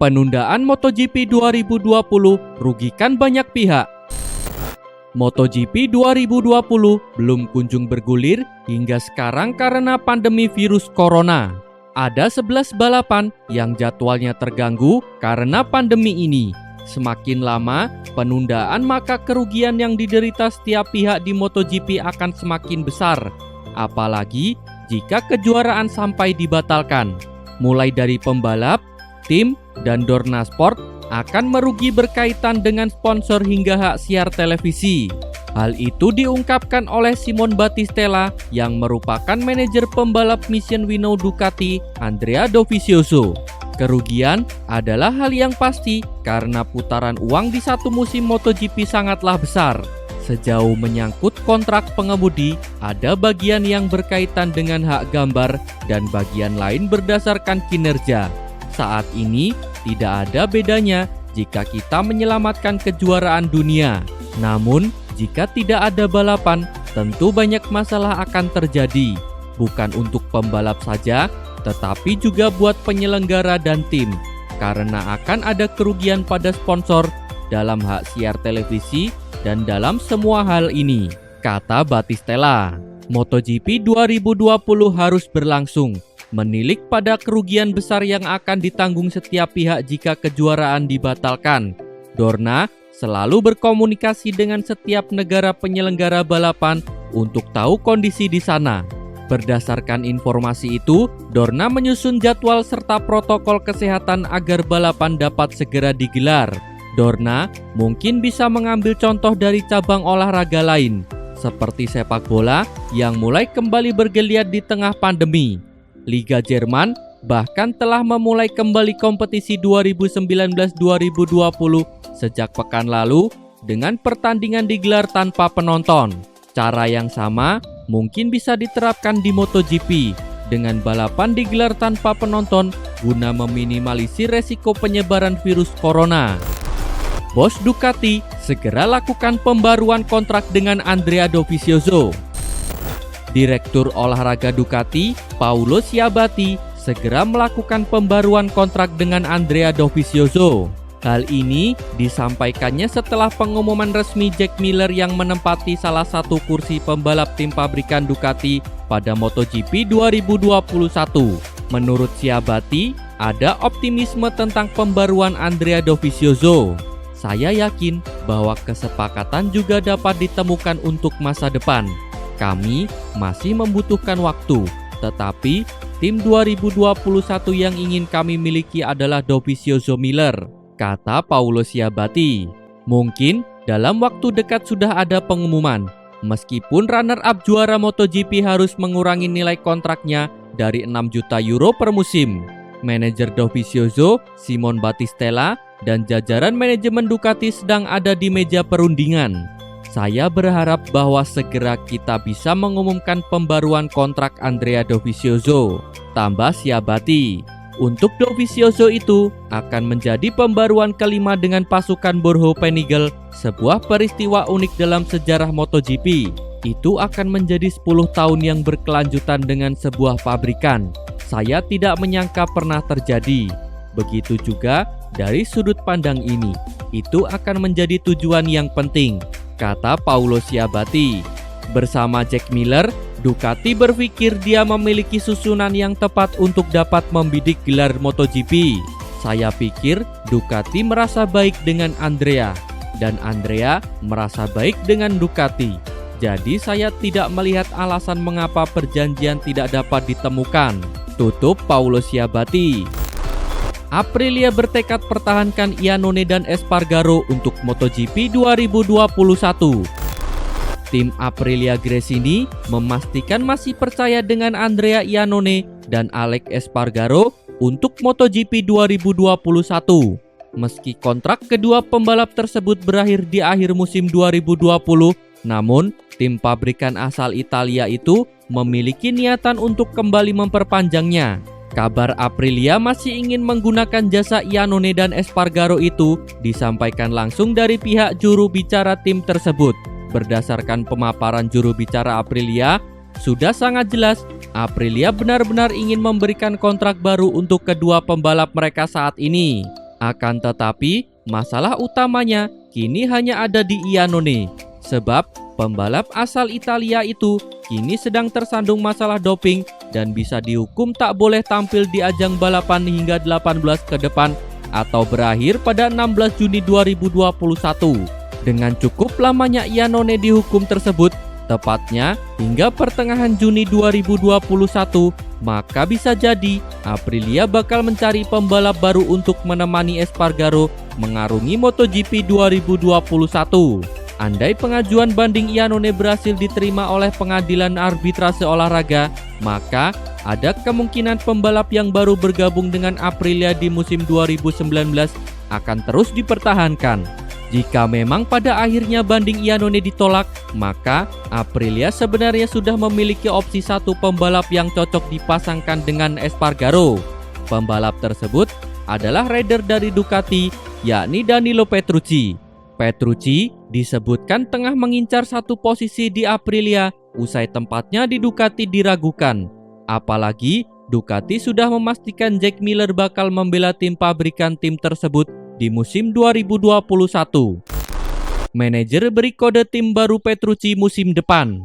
Penundaan MotoGP 2020 rugikan banyak pihak. MotoGP 2020 belum kunjung bergulir hingga sekarang karena pandemi virus corona. Ada 11 balapan yang jadwalnya terganggu karena pandemi ini. Semakin lama penundaan, maka kerugian yang diderita setiap pihak di MotoGP akan semakin besar. Apalagi jika kejuaraan sampai dibatalkan. Mulai dari pembalap, tim, dan Dorna Sport akan merugi berkaitan dengan sponsor hingga hak siar televisi. Hal itu diungkapkan oleh Simon Battistella yang merupakan manajer pembalap Mission Winnow Ducati, Andrea Dovizioso. Kerugian adalah hal yang pasti karena putaran uang di satu musim MotoGP sangatlah besar. Sejauh menyangkut kontrak pengemudi, ada bagian yang berkaitan dengan hak gambar dan bagian lain berdasarkan kinerja. Saat ini tidak ada bedanya jika kita menyelamatkan kejuaraan dunia. Namun, jika tidak ada balapan, tentu banyak masalah akan terjadi. Bukan untuk pembalap saja, tetapi juga buat penyelenggara dan tim. Karena akan ada kerugian pada sponsor dalam hak siar televisi dan dalam semua hal ini, kata Battistella. MotoGP 2020 harus berlangsung. Menilik pada kerugian besar yang akan ditanggung setiap pihak jika kejuaraan dibatalkan. Dorna selalu berkomunikasi dengan setiap negara penyelenggara balapan untuk tahu kondisi di sana. Berdasarkan informasi itu, Dorna menyusun jadwal serta protokol kesehatan agar balapan dapat segera digelar. Dorna mungkin bisa mengambil contoh dari cabang olahraga lain, seperti sepak bola yang mulai kembali bergeliat di tengah pandemi. Liga Jerman bahkan telah memulai kembali kompetisi 2019-2020 sejak pekan lalu dengan pertandingan digelar tanpa penonton. Cara yang sama mungkin bisa diterapkan di MotoGP dengan balapan digelar tanpa penonton guna meminimalisir resiko penyebaran virus corona. Bos Ducati segera lakukan pembaruan kontrak dengan Andrea Dovizioso. Direktur olahraga Ducati, Paolo Sciabatti, segera melakukan pembaruan kontrak dengan Andrea Dovizioso. Hal ini disampaikannya setelah pengumuman resmi Jack Miller yang menempati salah satu kursi pembalap tim pabrikan Ducati pada MotoGP 2021. Menurut Sciabatti, ada optimisme tentang pembaruan Andrea Dovizioso. Saya yakin bahwa kesepakatan juga dapat ditemukan untuk masa depan. Kami masih membutuhkan waktu, tetapi tim 2021 yang ingin kami miliki adalah Dovizioso Miller, kata Paolo Sciabatti. Mungkin dalam waktu dekat sudah ada pengumuman, meskipun runner-up juara MotoGP harus mengurangi nilai kontraknya dari 6 juta euro per musim. Manajer Dovizioso, Simon Battistella, dan jajaran manajemen Ducati sedang ada di meja perundingan. Saya berharap bahwa segera kita bisa mengumumkan pembaruan kontrak Andrea Dovizioso, tambah Sciabatti. Untuk Dovizioso itu akan menjadi pembaruan kelima dengan pasukan Borjo Panigale, sebuah peristiwa unik dalam sejarah MotoGP. Itu akan menjadi 10 tahun yang berkelanjutan dengan sebuah pabrikan. Saya tidak menyangka pernah terjadi. Begitu juga dari sudut pandang ini, itu akan menjadi tujuan yang penting, kata Paolo Sciabatti. Bersama Jack Miller, Ducati berpikir dia memiliki susunan yang tepat untuk dapat membidik gelar MotoGP. Saya pikir Ducati merasa baik dengan Andrea, dan Andrea merasa baik dengan Ducati. Jadi saya tidak melihat alasan mengapa perjanjian tidak dapat ditemukan, tutup Paolo Sciabatti. Aprilia bertekad pertahankan Iannone dan Espargaro untuk MotoGP 2021. Tim Aprilia Gresini memastikan masih percaya dengan Andrea Iannone dan Alex Espargaro untuk MotoGP 2021. Meski kontrak kedua pembalap tersebut berakhir di akhir musim 2020, namun tim pabrikan asal Italia itu memiliki niatan untuk kembali memperpanjangnya. Kabar Aprilia masih ingin menggunakan jasa Iannone dan Espargaro itu disampaikan langsung dari pihak juru bicara tim tersebut. Berdasarkan pemaparan juru bicara Aprilia, sudah sangat jelas Aprilia benar-benar ingin memberikan kontrak baru untuk kedua pembalap mereka saat ini. Akan tetapi, masalah utamanya kini hanya ada di Iannone, sebab pembalap asal Italia itu kini sedang tersandung masalah doping dan bisa dihukum tak boleh tampil di ajang balapan hingga 18 ke depan atau berakhir pada 16 Juni 2021. Dengan cukup lamanya Iannone dihukum tersebut, tepatnya hingga pertengahan Juni 2021, maka bisa jadi Aprilia bakal mencari pembalap baru untuk menemani Espargaro mengarungi MotoGP 2021. Andai pengajuan banding Iannone berhasil diterima oleh pengadilan arbitrase olahraga, maka ada kemungkinan pembalap yang baru bergabung dengan Aprilia di musim 2019 akan terus dipertahankan. Jika memang pada akhirnya banding Iannone ditolak, maka Aprilia sebenarnya sudah memiliki opsi satu pembalap yang cocok dipasangkan dengan Espargaro. Pembalap tersebut adalah rider dari Ducati, yakni Danilo Petrucci. Petrucci disebutkan tengah mengincar satu posisi di Aprilia usai tempatnya di Ducati diragukan. Apalagi Ducati sudah memastikan Jack Miller bakal membela tim pabrikan tim tersebut di musim 2021. Manajer beri kode tim baru Petrucci musim depan.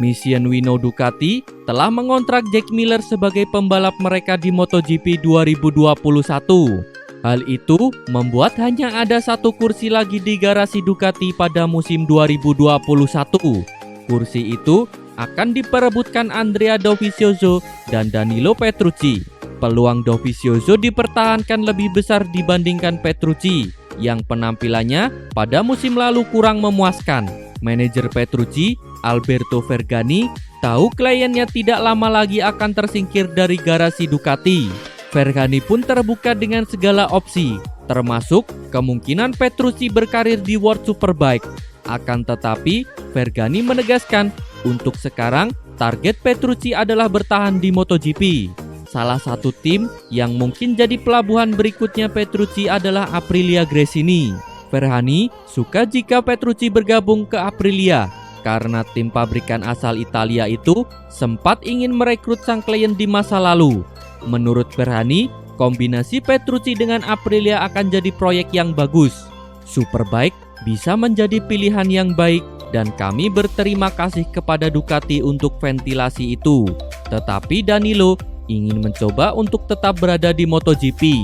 Mission Wino Ducati telah mengontrak Jack Miller sebagai pembalap mereka di MotoGP 2021. Hal itu membuat hanya ada satu kursi lagi di garasi Ducati pada musim 2021. Kursi itu akan diperebutkan Andrea Dovizioso dan Danilo Petrucci. Peluang Dovizioso dipertahankan lebih besar dibandingkan Petrucci yang penampilannya pada musim lalu kurang memuaskan. Manajer Petrucci, Alberto Vergani, tahu kliennya tidak lama lagi akan tersingkir dari garasi Ducati. Vergani pun terbuka dengan segala opsi, termasuk kemungkinan Petrucci berkarir di World Superbike. Akan tetapi, Vergani menegaskan untuk sekarang target Petrucci adalah bertahan di MotoGP. Salah satu tim yang mungkin jadi pelabuhan berikutnya Petrucci adalah Aprilia Gresini. Vergani suka jika Petrucci bergabung ke Aprilia karena tim pabrikan asal Italia itu sempat ingin merekrut sang klien di masa lalu. Menurut Vergani, kombinasi Petrucci dengan Aprilia akan jadi proyek yang bagus. Superbike bisa menjadi pilihan yang baik dan kami berterima kasih kepada Ducati untuk ventilasi itu. Tetapi Danilo ingin mencoba untuk tetap berada di MotoGP.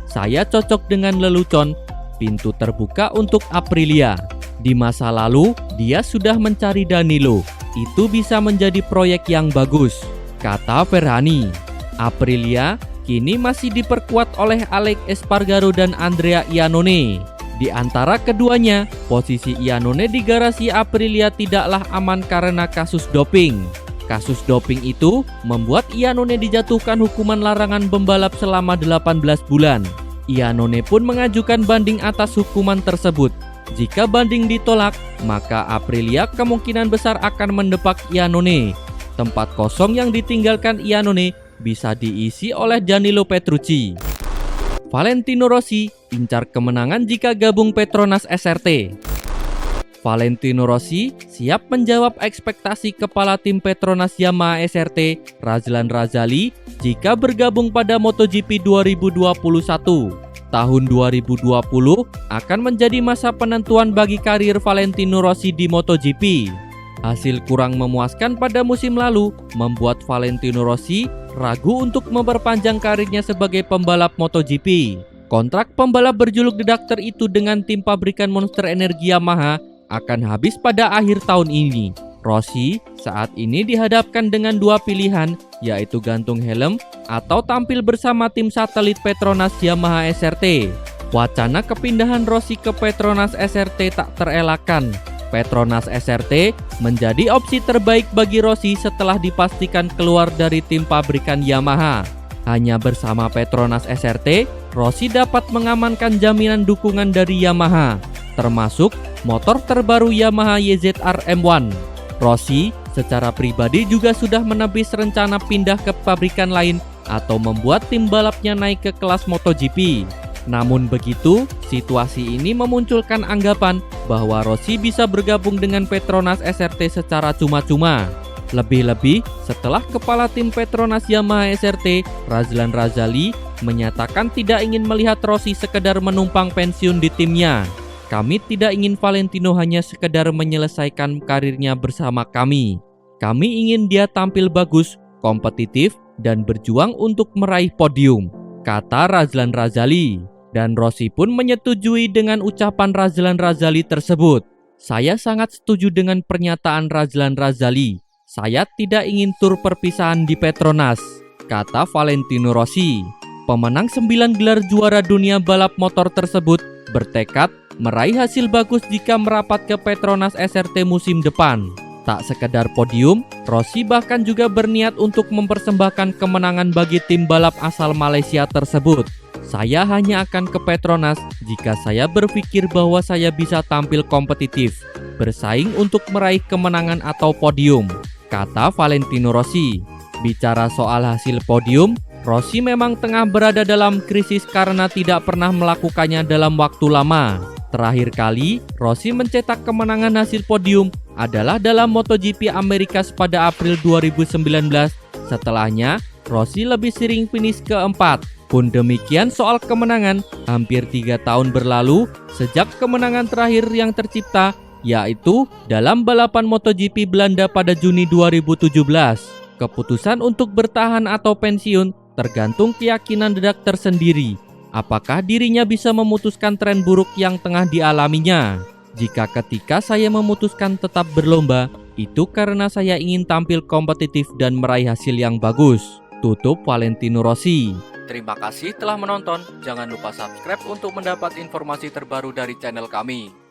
Saya cocok dengan lelucon, pintu terbuka untuk Aprilia. Di masa lalu, dia sudah mencari Danilo. Itu bisa menjadi proyek yang bagus, kata Vergani. Aprilia kini masih diperkuat oleh Alex Espargaro dan Andrea Iannone. Di antara keduanya, posisi Iannone di garasi Aprilia tidaklah aman karena kasus doping. Kasus doping itu membuat Iannone dijatuhkan hukuman larangan pembalap selama 18 bulan. Iannone pun mengajukan banding atas hukuman tersebut. Jika banding ditolak, maka Aprilia kemungkinan besar akan mendepak Iannone. Tempat kosong yang ditinggalkan Iannone bisa diisi oleh Danilo Petrucci. Valentino Rossi incar kemenangan jika gabung Petronas SRT. Valentino Rossi siap menjawab ekspektasi kepala tim Petronas Yamaha SRT, Razlan Razali, jika bergabung pada MotoGP 2021. Tahun 2020 akan menjadi masa penentuan bagi karir Valentino Rossi di MotoGP. Hasil kurang memuaskan pada musim lalu membuat Valentino Rossi ragu untuk memperpanjang karirnya sebagai pembalap MotoGP. Kontrak pembalap berjuluk The Doctor itu dengan tim pabrikan Monster Energy Yamaha akan habis pada akhir tahun ini. Rossi saat ini dihadapkan dengan dua pilihan, yaitu gantung helm atau tampil bersama tim satelit Petronas Yamaha SRT. Wacana kepindahan Rossi ke Petronas SRT tak terelakkan. Petronas SRT menjadi opsi terbaik bagi Rossi setelah dipastikan keluar dari tim pabrikan Yamaha. Hanya bersama Petronas SRT, Rossi dapat mengamankan jaminan dukungan dari Yamaha, termasuk motor terbaru Yamaha YZR M1. Rossi secara pribadi juga sudah menepis rencana pindah ke pabrikan lain atau membuat tim balapnya naik ke kelas MotoGP. Namun begitu, situasi ini memunculkan anggapan bahwa Rossi bisa bergabung dengan Petronas SRT secara cuma-cuma. Lebih-lebih setelah kepala tim Petronas Yamaha SRT, Razlan Razali, menyatakan tidak ingin melihat Rossi sekedar menumpang pensiun di timnya. Kami tidak ingin Valentino hanya sekedar menyelesaikan karirnya bersama kami. Kami ingin dia tampil bagus, kompetitif, dan berjuang untuk meraih podium, kata Razlan Razali. Dan Rossi pun menyetujui dengan ucapan Razlan Razali tersebut. Saya sangat setuju dengan pernyataan Razlan Razali. Saya tidak ingin tur perpisahan di Petronas, kata Valentino Rossi. Pemenang 9 gelar juara dunia balap motor tersebut bertekad meraih hasil bagus jika merapat ke Petronas SRT musim depan. Tak sekedar podium, Rossi bahkan juga berniat untuk mempersembahkan kemenangan bagi tim balap asal Malaysia tersebut. Saya hanya akan ke Petronas jika saya berpikir bahwa saya bisa tampil kompetitif, bersaing untuk meraih kemenangan atau podium, kata Valentino Rossi. Bicara soal hasil podium, Rossi memang tengah berada dalam krisis karena tidak pernah melakukannya dalam waktu lama. Terakhir kali Rossi mencetak kemenangan hasil podium adalah dalam MotoGP Amerika pada April 2019. Setelahnya, Rossi lebih sering finish keempat. Pun demikian soal kemenangan, hampir 3 tahun berlalu sejak kemenangan terakhir yang tercipta, yaitu dalam balapan MotoGP Belanda pada Juni 2017. Keputusan untuk bertahan atau pensiun tergantung keyakinan redaktur sendiri. Apakah dirinya bisa memutuskan tren buruk yang tengah dialaminya? Jika ketika saya memutuskan tetap berlomba, itu karena saya ingin tampil kompetitif dan meraih hasil yang bagus, tutup Valentino Rossi. Terima kasih telah menonton. Jangan lupa subscribe untuk mendapat informasi terbaru dari channel kami.